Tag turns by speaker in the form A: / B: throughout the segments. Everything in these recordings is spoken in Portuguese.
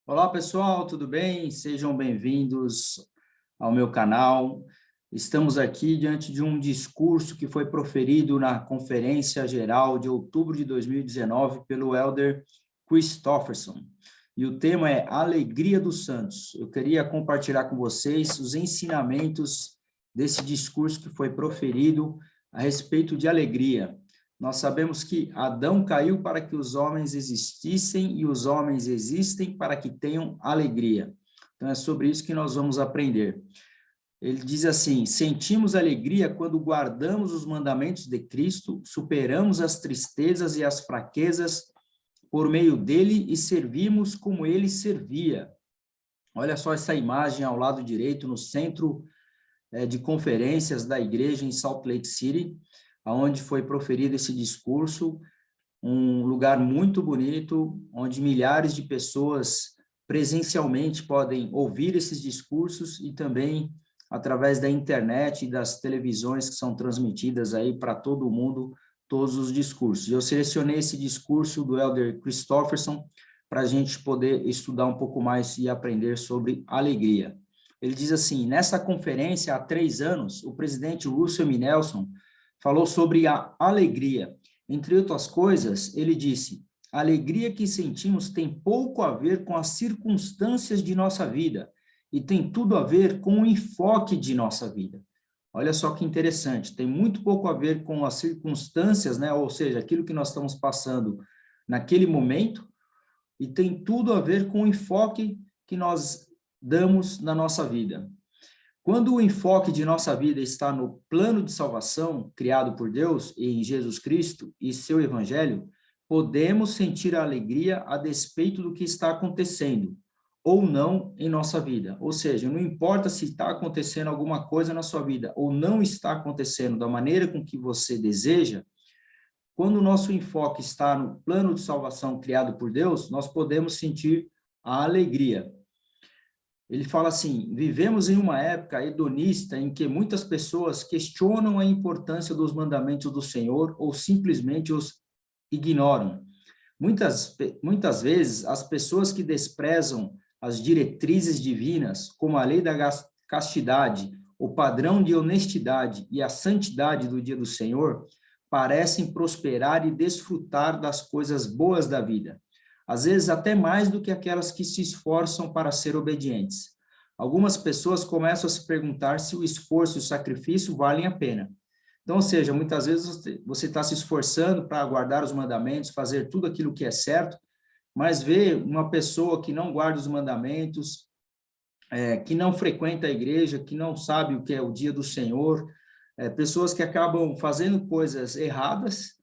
A: Olá, pessoal, tudo bem? Sejam bem-vindos ao meu canal. Estamos aqui diante de um discurso que foi proferido na Conferência Geral de outubro de 2019 pelo Elder Christofferson. E o tema é Alegria dos Santos. Eu queria compartilhar com vocês os ensinamentos desse discurso que foi proferido a respeito de alegria. Nós sabemos que Adão caiu para que os homens existissem e os homens existem para que tenham alegria. Então, é sobre isso que nós vamos aprender. Ele diz assim: sentimos alegria quando guardamos os mandamentos de Cristo, superamos as tristezas e as fraquezas por meio dele e servimos como ele servia. Olha só essa imagem ao lado direito, no centro de conferências da igreja em Salt Lake City, onde foi proferido esse discurso, um lugar muito bonito, onde milhares de pessoas presencialmente podem ouvir esses discursos e também através da internet e das televisões que são transmitidas aí para todo mundo, todos os discursos. Eu selecionei esse discurso do Elder Christofferson para a gente poder estudar um pouco mais e aprender sobre alegria. Ele diz assim: nessa conferência, há 3 anos, o presidente Russell M. Nelson falou sobre a alegria. Entre outras coisas, ele disse: a alegria que sentimos tem pouco a ver com as circunstâncias de nossa vida e tem tudo a ver com o enfoque de nossa vida. Olha só que interessante, tem muito pouco a ver com as circunstâncias, né? Ou seja, aquilo que nós estamos passando naquele momento, e tem tudo a ver com o enfoque que nós damos na nossa vida. Quando o enfoque de nossa vida está no plano de salvação criado por Deus e em Jesus Cristo e seu evangelho, podemos sentir a alegria a despeito do que está acontecendo ou não em nossa vida. Ou seja, não importa se está acontecendo alguma coisa na sua vida ou não está acontecendo da maneira com que você deseja, quando o nosso enfoque está no plano de salvação criado por Deus, nós podemos sentir a alegria. Ele fala assim: vivemos em uma época hedonista em que muitas pessoas questionam a importância dos mandamentos do Senhor ou simplesmente os ignoram. Muitas vezes, as pessoas que desprezam as diretrizes divinas, como a lei da castidade, o padrão de honestidade e a santidade do dia do Senhor, parecem prosperar e desfrutar das coisas boas da vida, às vezes até mais do que aquelas que se esforçam para ser obedientes. Algumas pessoas começam a se perguntar se o esforço e o sacrifício valem a pena. Então, ou seja, muitas vezes você está se esforçando para guardar os mandamentos, fazer tudo aquilo que é certo, mas vê uma pessoa que não guarda os mandamentos, que não frequenta a igreja, que não sabe o que é o dia do Senhor, pessoas que acabam fazendo coisas erradas,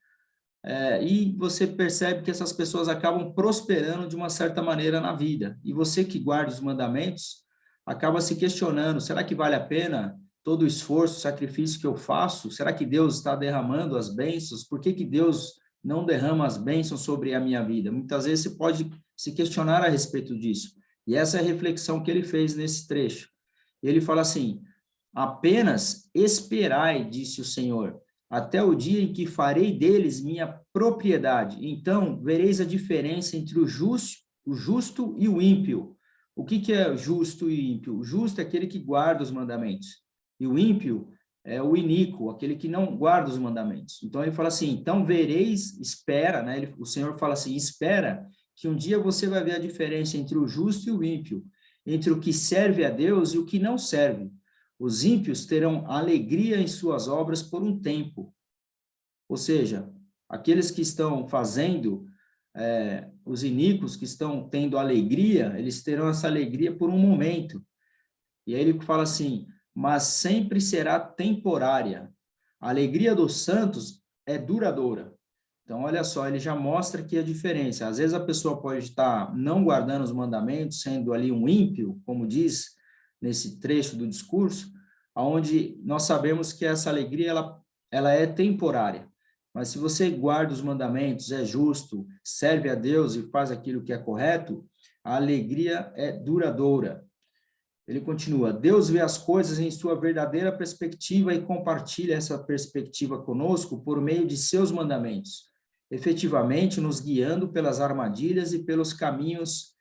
A: e você percebe que essas pessoas acabam prosperando de uma certa maneira na vida. E você que guarda os mandamentos, acaba se questionando: será que vale a pena todo o esforço, o sacrifício que eu faço? Será que Deus está derramando as bênçãos? Por que que Deus não derrama as bênçãos sobre a minha vida? Muitas vezes você pode se questionar a respeito disso. E essa é a reflexão que ele fez nesse trecho. Ele fala assim: apenas esperai, disse o Senhor, até o dia em que farei deles minha propriedade. Então vereis a diferença entre o justo e o ímpio. O que é justo e ímpio? O justo é aquele que guarda os mandamentos, e o ímpio é o iníquo, aquele que não guarda os mandamentos. Então ele fala assim: então vereis, espera, né? O Senhor fala assim: espera, que um dia você vai ver a diferença entre o justo e o ímpio, entre o que serve a Deus e o que não serve. Os ímpios terão alegria em suas obras por um tempo. Ou seja, aqueles que estão fazendo, os iníquos que estão tendo alegria, eles terão essa alegria por um momento. E aí ele fala assim: mas sempre será temporária. A alegria dos santos é duradoura. Então, olha só, ele já mostra aqui a diferença. Às vezes a pessoa pode estar não guardando os mandamentos, sendo ali um ímpio, como diz nesse trecho do discurso, onde nós sabemos que essa alegria ela é temporária. Mas se você guarda os mandamentos, é justo, serve a Deus e faz aquilo que é correto, a alegria é duradoura. Ele continua: Deus vê as coisas em sua verdadeira perspectiva e compartilha essa perspectiva conosco por meio de seus mandamentos, efetivamente nos guiando pelas armadilhas e pelos caminhos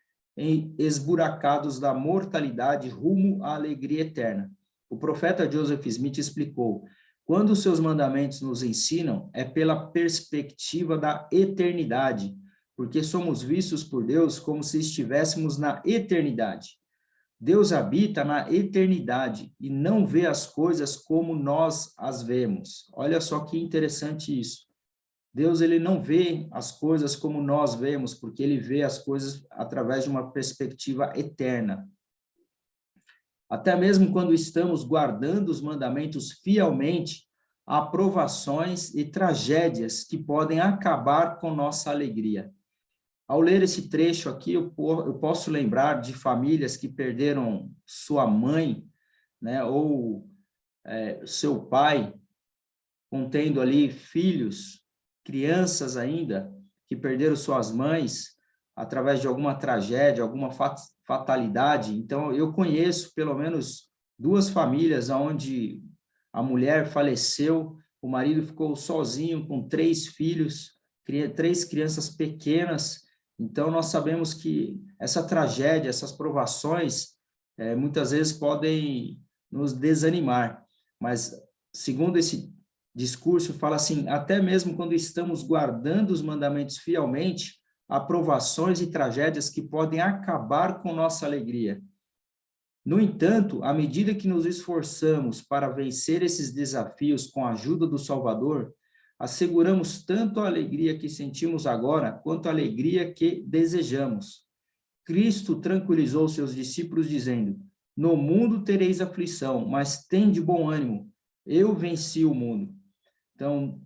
A: esburacados da mortalidade rumo à alegria eterna. O profeta Joseph Smith explicou: quando os seus mandamentos nos ensinam, é pela perspectiva da eternidade, porque somos vistos por Deus como se estivéssemos na eternidade. Deus habita na eternidade e não vê as coisas como nós as vemos. Olha só que interessante isso. Deus, ele não vê as coisas como nós vemos, porque ele vê as coisas através de uma perspectiva eterna. Até mesmo quando estamos guardando os mandamentos fielmente, há provações e tragédias que podem acabar com nossa alegria. Ao ler esse trecho aqui, eu posso lembrar de famílias que perderam sua mãe, né, ou seu pai, contendo ali filhos, crianças ainda, que perderam suas mães através de alguma tragédia, alguma fatalidade. Então, eu conheço pelo menos 2 famílias onde a mulher faleceu, o marido ficou sozinho com 3 filhos, 3 crianças pequenas. Então, nós sabemos que essa tragédia, essas provações, muitas vezes podem nos desanimar, mas, segundo esse discurso, fala assim: até mesmo quando estamos guardando os mandamentos fielmente, há provações e tragédias que podem acabar com nossa alegria. No entanto, à medida que nos esforçamos para vencer esses desafios com a ajuda do Salvador, asseguramos tanto a alegria que sentimos agora, quanto a alegria que desejamos. Cristo tranquilizou seus discípulos dizendo: no mundo tereis aflição, mas tende bom ânimo, eu venci o mundo. Então,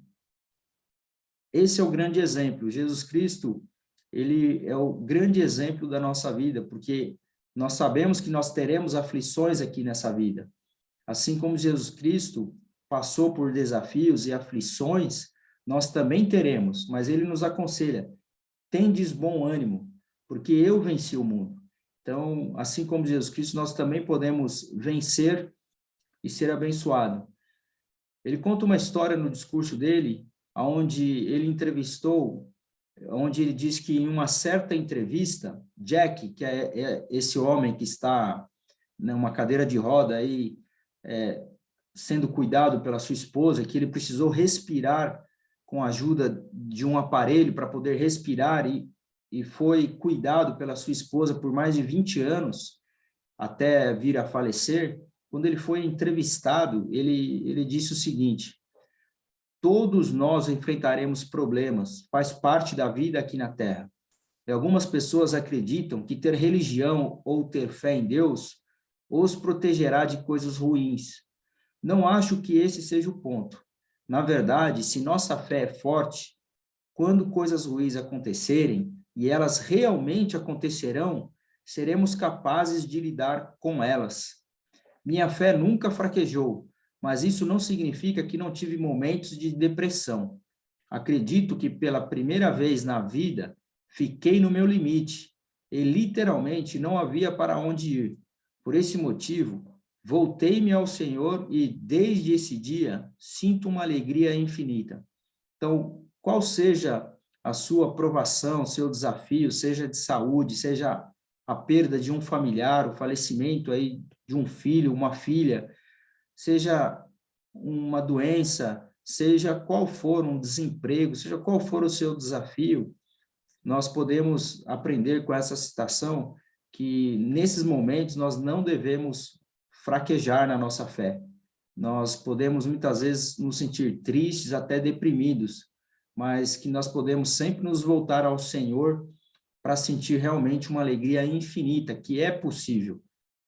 A: esse é o grande exemplo. Jesus Cristo, ele é o grande exemplo da nossa vida, porque nós sabemos que nós teremos aflições aqui nessa vida. Assim como Jesus Cristo passou por desafios e aflições, nós também teremos, mas ele nos aconselha: tendes bom ânimo, porque eu venci o mundo. Então, assim como Jesus Cristo, nós também podemos vencer e ser abençoado. Ele conta uma história no discurso dele, onde ele entrevistou, onde ele diz que em uma certa entrevista, Jack, que é esse homem que está numa cadeira de roda aí, sendo cuidado pela sua esposa, que ele precisou respirar com a ajuda de um aparelho para poder respirar e foi cuidado pela sua esposa por mais de 20 anos, até vir a falecer. Quando ele foi entrevistado, ele disse o seguinte: todos nós enfrentaremos problemas, faz parte da vida aqui na Terra. E algumas pessoas acreditam que ter religião ou ter fé em Deus os protegerá de coisas ruins. Não acho que esse seja o ponto. Na verdade, se nossa fé é forte, quando coisas ruins acontecerem, e elas realmente acontecerão, seremos capazes de lidar com elas. Minha fé nunca fraquejou, mas isso não significa que não tive momentos de depressão. Acredito que pela primeira vez na vida, fiquei no meu limite e literalmente não havia para onde ir. Por esse motivo, voltei-me ao Senhor e desde esse dia sinto uma alegria infinita. Então, qual seja a sua provação, seu desafio, seja de saúde, seja a perda de um familiar, o falecimento aí de um filho, uma filha, seja uma doença, seja qual for um desemprego, seja qual for o seu desafio, nós podemos aprender com essa citação que nesses momentos nós não devemos fraquejar na nossa fé. Nós podemos muitas vezes nos sentir tristes, até deprimidos, mas que nós podemos sempre nos voltar ao Senhor para sentir realmente uma alegria infinita, que é possível.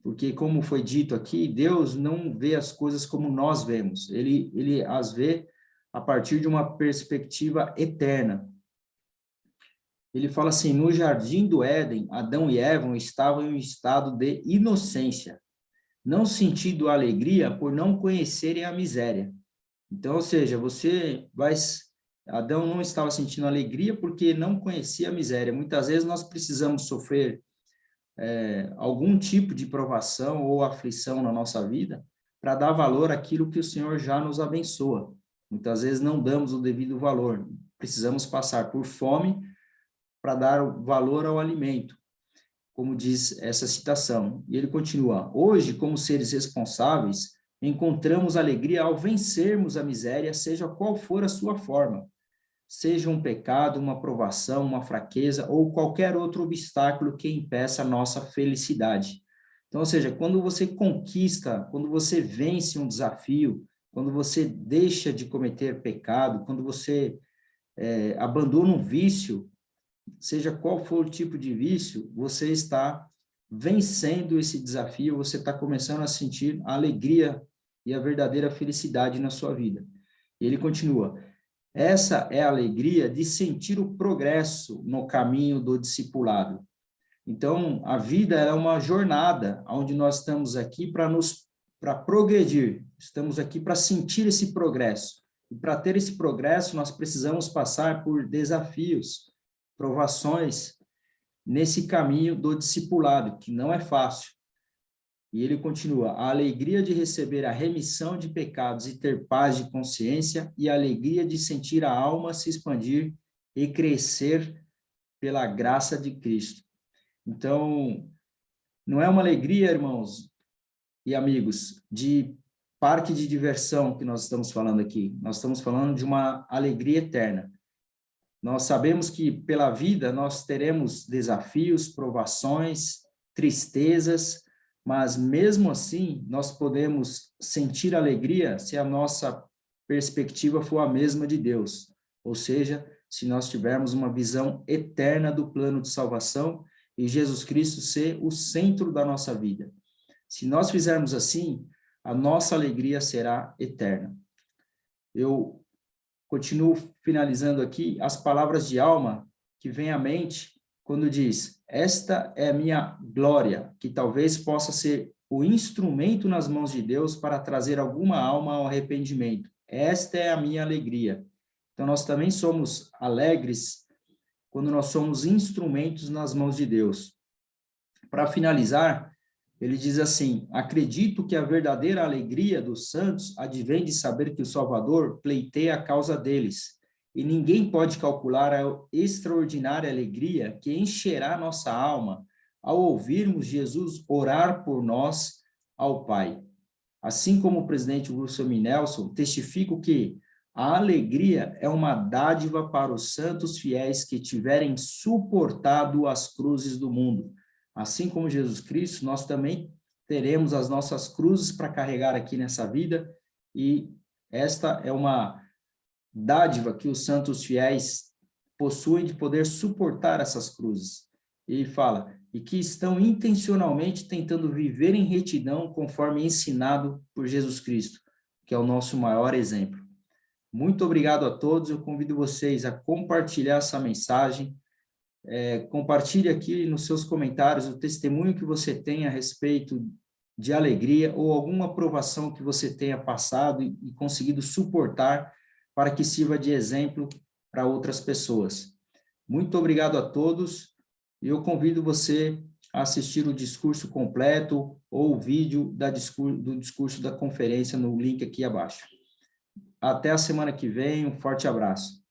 A: Porque, como foi dito aqui, Deus não vê as coisas como nós vemos. Ele as vê a partir de uma perspectiva eterna. Ele fala assim: no jardim do Éden, Adão e Eva estavam em um estado de inocência, não sentindo alegria por não conhecerem a miséria. Então, ou seja, Adão não estava sentindo alegria porque não conhecia a miséria. Muitas vezes nós precisamos sofrer algum tipo de provação ou aflição na nossa vida para dar valor àquilo que o Senhor já nos abençoa. Muitas vezes não damos o devido valor. Precisamos passar por fome para dar valor ao alimento. como diz essa citação. E ele continua: hoje, como seres responsáveis, encontramos alegria ao vencermos a miséria, seja qual for a sua forma, seja um pecado, uma provação, uma fraqueza ou qualquer outro obstáculo que impeça a nossa felicidade. Então, ou seja, quando você conquista, quando você vence um desafio, quando você deixa de cometer pecado, quando você abandona um vício, seja qual for o tipo de vício, você está vencendo esse desafio, você está começando a sentir a alegria e a verdadeira felicidade na sua vida. E ele continua: essa é a alegria de sentir o progresso no caminho do discipulado. Então, a vida é uma jornada onde nós estamos aqui para progredir, estamos aqui para sentir esse progresso. E para ter esse progresso, nós precisamos passar por desafios, provações nesse caminho do discipulado, que não é fácil. E ele continua: a alegria de receber a remissão de pecados e ter paz de consciência, e a alegria de sentir a alma se expandir e crescer pela graça de Cristo. Então, não é uma alegria, irmãos e amigos, de parque de diversão que nós estamos falando aqui. Nós estamos falando de uma alegria eterna. Nós sabemos que pela vida nós teremos desafios, provações, tristezas, mas mesmo assim nós podemos sentir alegria se a nossa perspectiva for a mesma de Deus, ou seja, se nós tivermos uma visão eterna do plano de salvação e Jesus Cristo ser o centro da nossa vida. Se nós fizermos assim, a nossa alegria será eterna. Eu continuo finalizando aqui as palavras de alma que vem à mente quando diz: esta é a minha glória, que talvez possa ser o instrumento nas mãos de Deus para trazer alguma alma ao arrependimento. Esta é a minha alegria. Então, nós também somos alegres quando nós somos instrumentos nas mãos de Deus. Para finalizar, ele diz assim: acredito que a verdadeira alegria dos santos advém de saber que o Salvador pleiteia a causa deles, e ninguém pode calcular a extraordinária alegria que encherá nossa alma ao ouvirmos Jesus orar por nós ao Pai. Assim como o presidente Russell Nelson, testifico que a alegria é uma dádiva para os santos fiéis que tiverem suportado as cruzes do mundo. Assim como Jesus Cristo, nós também teremos as nossas cruzes para carregar aqui nessa vida, e esta é uma dádiva que os santos fiéis possuem de poder suportar essas cruzes. E fala: e que estão intencionalmente tentando viver em retidão conforme ensinado por Jesus Cristo, que é o nosso maior exemplo. Muito obrigado a todos, eu convido vocês a compartilhar essa mensagem, compartilhe aqui nos seus comentários o testemunho que você tem a respeito de alegria ou alguma provação que você tenha passado e conseguido suportar para que sirva de exemplo para outras pessoas. Muito obrigado a todos e eu convido você a assistir o discurso completo ou o vídeo do discurso da conferência no link aqui abaixo. Até a semana que vem, um forte abraço.